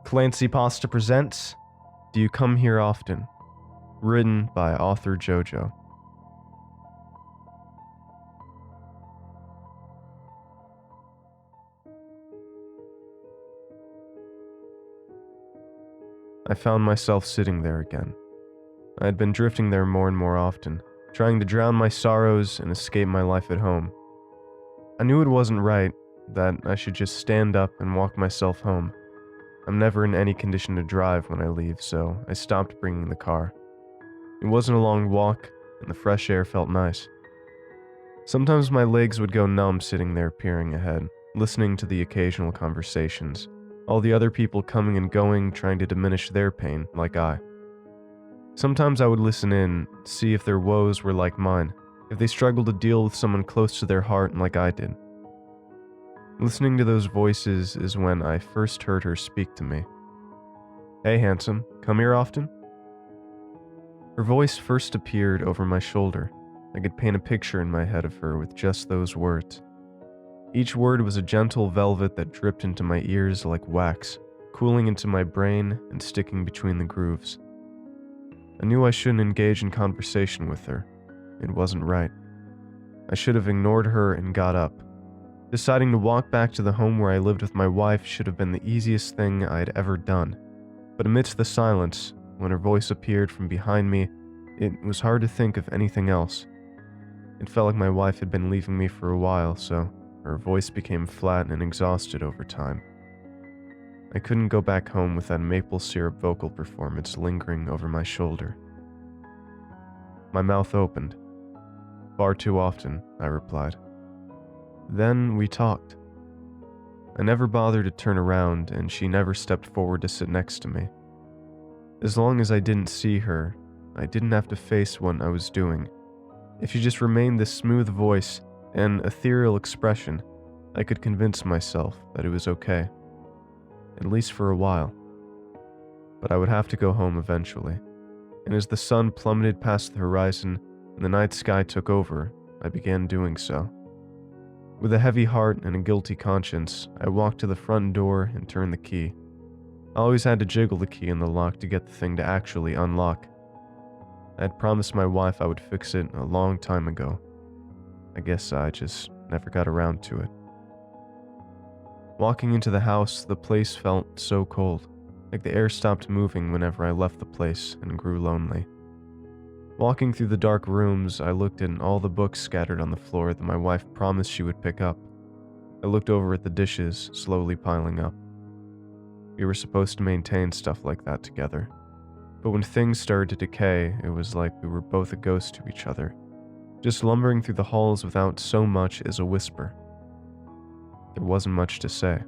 ClancyPasta presents Do You Come Here Often? Written by AuthorJoJo. I found myself sitting there again. I had been drifting there more and more often, trying to drown my sorrows and escape my life at home. I knew it wasn't right, that I should just stand up and walk myself home. I'm never in any condition to drive when I leave, so I stopped bringing the car. It wasn't a long walk, and the fresh air felt nice. Sometimes my legs would go numb sitting there peering ahead, listening to the occasional conversations, all the other people coming and going trying to diminish their pain like I. Sometimes I would listen in, see if their woes were like mine, if they struggled to deal with someone close to their heart like I did. Listening to those voices is when I first heard her speak to me. "Hey, handsome, come here often?" Her voice first appeared over my shoulder. I could paint a picture in my head of her with just those words. Each word was a gentle velvet that dripped into my ears like wax, cooling into my brain and sticking between the grooves. I knew I shouldn't engage in conversation with her. It wasn't right. I should have ignored her and got up. Deciding to walk back to the home where I lived with my wife should have been the easiest thing I had ever done. But amidst the silence, when her voice appeared from behind me, it was hard to think of anything else. It felt like my wife had been leaving me for a while, so her voice became flat and exhausted over time. I couldn't go back home with that maple syrup vocal performance lingering over my shoulder. My mouth opened. "Far too often," I replied. Then we talked. I never bothered to turn around, and she never stepped forward to sit next to me. As long as I didn't see her, I didn't have to face what I was doing. If she just remained this smooth voice and ethereal expression, I could convince myself that it was okay. At least for a while. But I would have to go home eventually. And as the sun plummeted past the horizon and the night sky took over, I began doing so. With a heavy heart and a guilty conscience, I walked to the front door and turned the key. I always had to jiggle the key in the lock to get the thing to actually unlock. I had promised my wife I would fix it a long time ago. I guess I just never got around to it. Walking into the house, the place felt so cold, like the air stopped moving whenever I left the place and grew lonely. Walking through the dark rooms, I looked at all the books scattered on the floor that my wife promised she would pick up. I looked over at the dishes, slowly piling up. We were supposed to maintain stuff like that together. But when things started to decay, it was like we were both a ghost to each other, just lumbering through the halls without so much as a whisper. There wasn't much to say.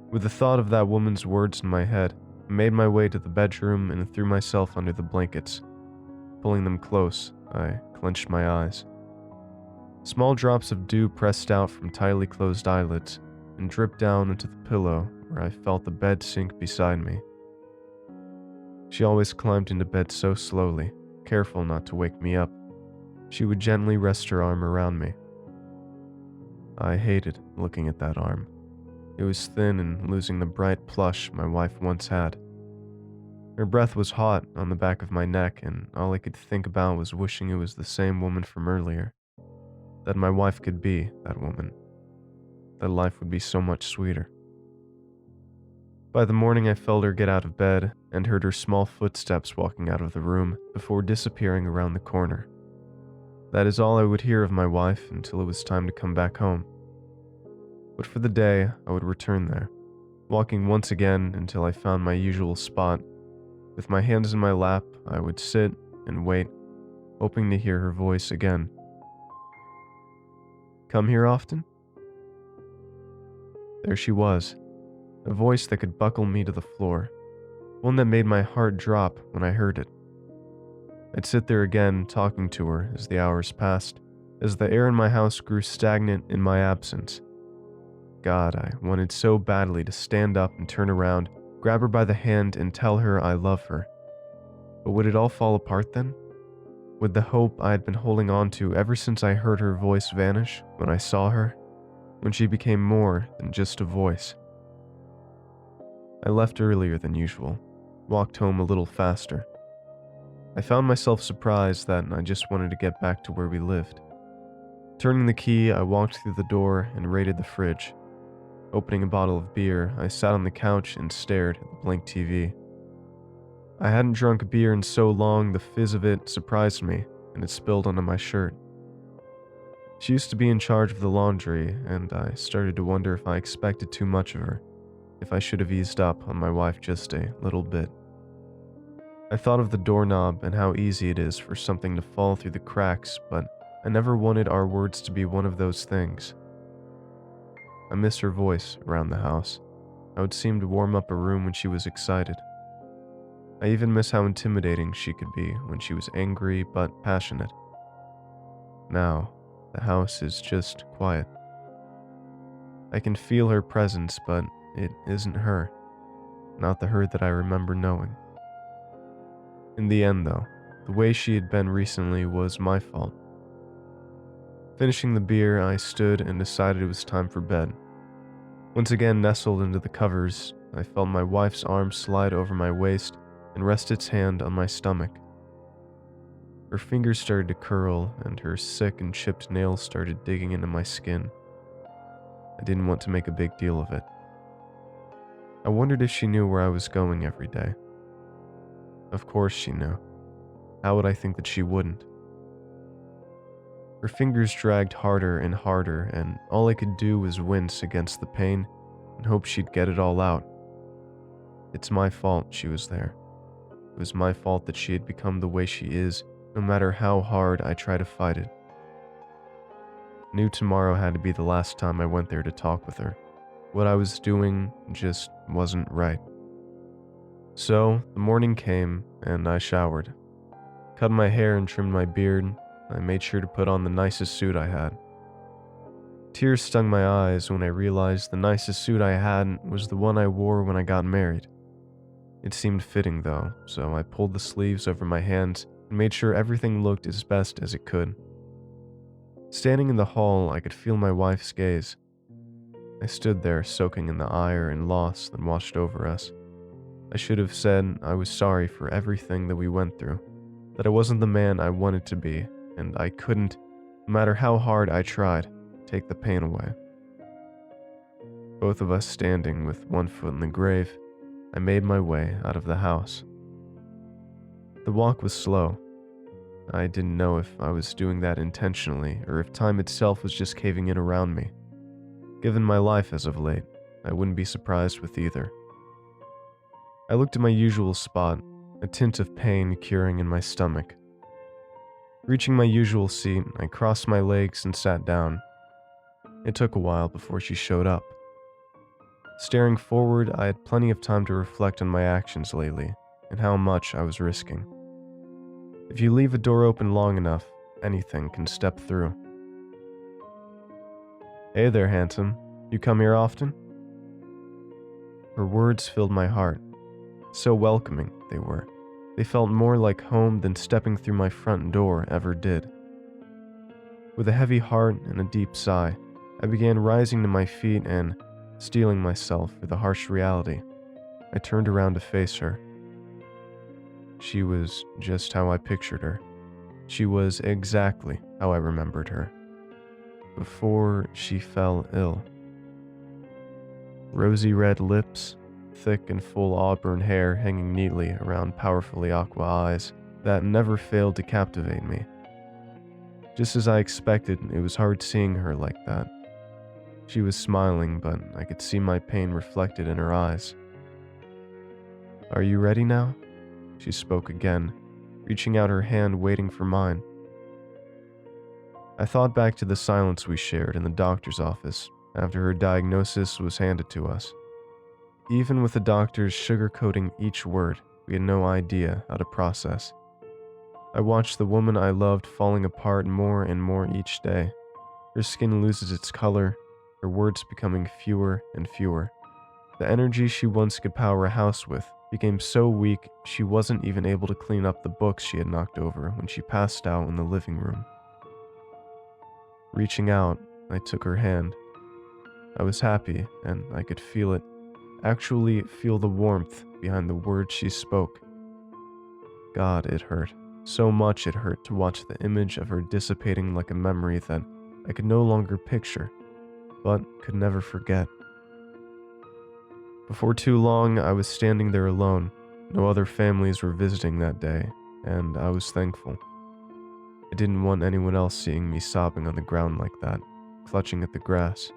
With the thought of that woman's words in my head, I made my way to the bedroom and threw myself under the blankets. Pulling them close, I clenched my eyes. Small drops of dew pressed out from tightly closed eyelids and dripped down into the pillow where I felt the bed sink beside me. She always climbed into bed so slowly, careful not to wake me up. She would gently rest her arm around me. I hated looking at that arm. It was thin and losing the bright plush my wife once had. Her breath was hot on the back of my neck, and all I could think about was wishing it was the same woman from earlier. That my wife could be that woman. That life would be so much sweeter. By the morning, I felt her get out of bed and heard her small footsteps walking out of the room before disappearing around the corner. That is all I would hear of my wife until it was time to come back home. But for the day, I would return there, walking once again until I found my usual spot. With my hands in my lap, I would sit and wait, hoping to hear her voice again. "Come here often?" There she was, a voice that could buckle me to the floor, one that made my heart drop when I heard it. I'd sit there again, talking to her as the hours passed, as the air in my house grew stagnant in my absence. God, I wanted so badly to stand up and turn around, grab her by the hand and tell her I love her. But would it all fall apart then? Would the hope I had been holding on to ever since I heard her voice vanish when I saw her? When she became more than just a voice? I left earlier than usual, walked home a little faster. I found myself surprised that I just wanted to get back to where we lived. Turning the key, I walked through the door and raided the fridge. Opening a bottle of beer, I sat on the couch and stared at the blank TV. I hadn't drunk beer in so long, the fizz of it surprised me, and it spilled onto my shirt. She used to be in charge of the laundry, and I started to wonder if I expected too much of her, if I should have eased up on my wife just a little bit. I thought of the doorknob and how easy it is for something to fall through the cracks, but I never wanted our words to be one of those things. I miss her voice around the house, how it seemed to warm up a room when she was excited. I even miss how intimidating she could be when she was angry but passionate. Now, the house is just quiet. I can feel her presence, but it isn't her, not the her that I remember knowing. In the end, though, the way she had been recently was my fault. Finishing the beer, I stood and decided it was time for bed. Once again nestled into the covers, I felt my wife's arm slide over my waist and rest its hand on my stomach. Her fingers started to curl, and her sick and chipped nails started digging into my skin. I didn't want to make a big deal of it. I wondered if she knew where I was going every day. Of course she knew. How would I think that she wouldn't? Her fingers dragged harder and harder, and all I could do was wince against the pain and hope she'd get it all out. It's my fault she was there. It was my fault that she had become the way she is, no matter how hard I try to fight it. I knew tomorrow had to be the last time I went there to talk with her. What I was doing just wasn't right. So, the morning came, and I showered. Cut my hair and trimmed my beard. I made sure to put on the nicest suit I had. Tears stung my eyes when I realized the nicest suit I had was the one I wore when I got married. It seemed fitting though, so I pulled the sleeves over my hands and made sure everything looked as best as it could. Standing in the hall, I could feel my wife's gaze. I stood there soaking in the ire and loss that washed over us. I should have said I was sorry for everything that we went through, that I wasn't the man I wanted to be, and I couldn't, no matter how hard I tried, take the pain away. Both of us standing with one foot in the grave, I made my way out of the house. The walk was slow. I didn't know if I was doing that intentionally or if time itself was just caving in around me. Given my life as of late, I wouldn't be surprised with either. I looked at my usual spot, a tint of pain curing in my stomach. Reaching my usual seat, I crossed my legs and sat down. It took a while before she showed up. Staring forward, I had plenty of time to reflect on my actions lately and how much I was risking. If you leave a door open long enough, anything can step through. "Hey there, handsome. You come here often?" Her words filled my heart. So welcoming they were. They felt more like home than stepping through my front door ever did. With a heavy heart and a deep sigh, I began rising to my feet and, steeling myself for the harsh reality, I turned around to face her. She was just how I pictured her. She was exactly how I remembered her. Before she fell ill. Rosy red lips, thick and full auburn hair hanging neatly around powerfully aqua eyes that never failed to captivate me. Just as I expected, it was hard seeing her like that. She was smiling, but I could see my pain reflected in her eyes. "Are you ready now?" She spoke again, reaching out her hand waiting for mine. I thought back to the silence we shared in the doctor's office after her diagnosis was handed to us. Even with the doctors sugarcoating each word, we had no idea how to process. I watched the woman I loved falling apart more and more each day. Her skin loses its color, her words becoming fewer and fewer. The energy she once could power a house with became so weak she wasn't even able to clean up the books she had knocked over when she passed out in the living room. Reaching out, I took her hand. I was happy, and I could feel it, actually feel the warmth behind the words she spoke. God, it hurt. So much it hurt to watch the image of her dissipating like a memory that I could no longer picture, but could never forget. Before too long, I was standing there alone. No other families were visiting that day, and I was thankful. I didn't want anyone else seeing me sobbing on the ground like that, clutching at the grass.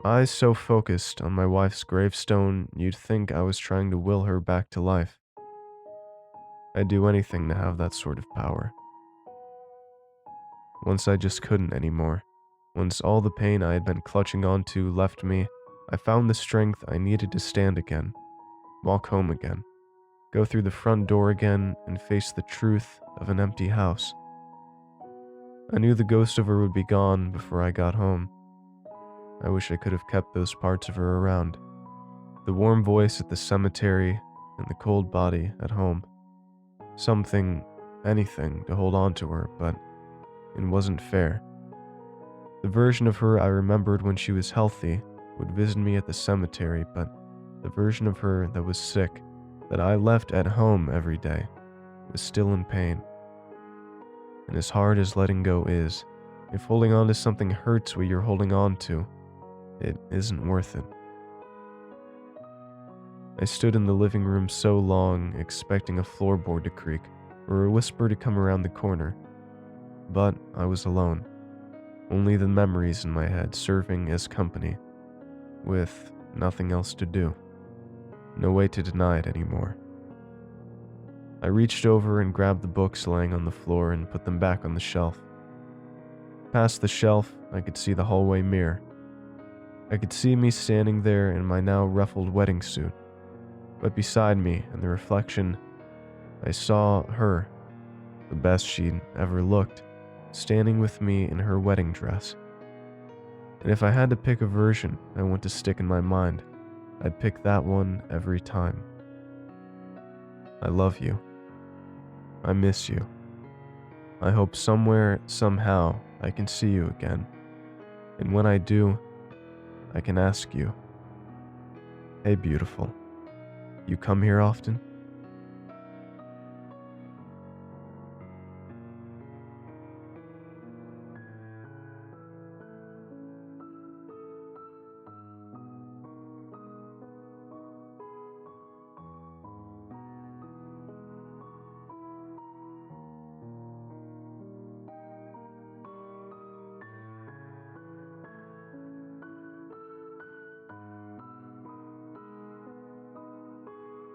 Eyes so focused on my wife's gravestone, you'd think I was trying to will her back to life. I'd do anything to have that sort of power. Once I just couldn't anymore. Once all the pain I had been clutching onto left me, I found the strength I needed to stand again, walk home again, go through the front door again and face the truth of an empty house. I knew the ghost of her would be gone before I got home. I wish I could have kept those parts of her around. The warm voice at the cemetery and the cold body at home. Something, anything to hold on to her, but it wasn't fair. The version of her I remembered when she was healthy would visit me at the cemetery, but the version of her that was sick, that I left at home every day, was still in pain. And as hard as letting go is, if holding on to something hurts what you're holding on to, it isn't worth it. I stood in the living room so long, expecting a floorboard to creak, or a whisper to come around the corner. But I was alone. Only the memories in my head serving as company, with nothing else to do. No way to deny it anymore. I reached over and grabbed the books laying on the floor and put them back on the shelf. Past the shelf, I could see the hallway mirror. I could see me standing there in my now ruffled wedding suit. But beside me, in the reflection, I saw her, the best she'd ever looked, standing with me in her wedding dress. And if I had to pick a version I want to stick in my mind, I'd pick that one every time. I love you. I miss you. I hope somewhere, somehow, I can see you again. And when I do, I can ask you, hey beautiful, you come here often?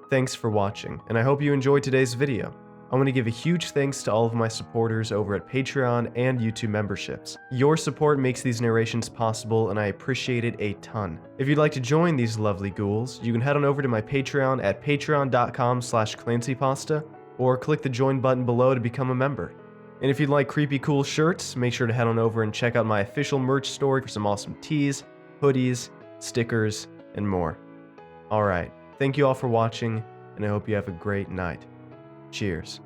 Thanks for watching, and I hope you enjoyed today's video. I want to give a huge thanks to all of my supporters over at Patreon and YouTube memberships. Your support makes these narrations possible, and I appreciate it a ton. If you'd like to join these lovely ghouls, you can head on over to my Patreon at patreon.com/ClancyPasta, or click the join button below to become a member. And if you'd like creepy cool shirts, make sure to head on over and check out my official merch store for some awesome tees, hoodies, stickers, and more. Alright. Thank you all for watching, and I hope you have a great night. Cheers.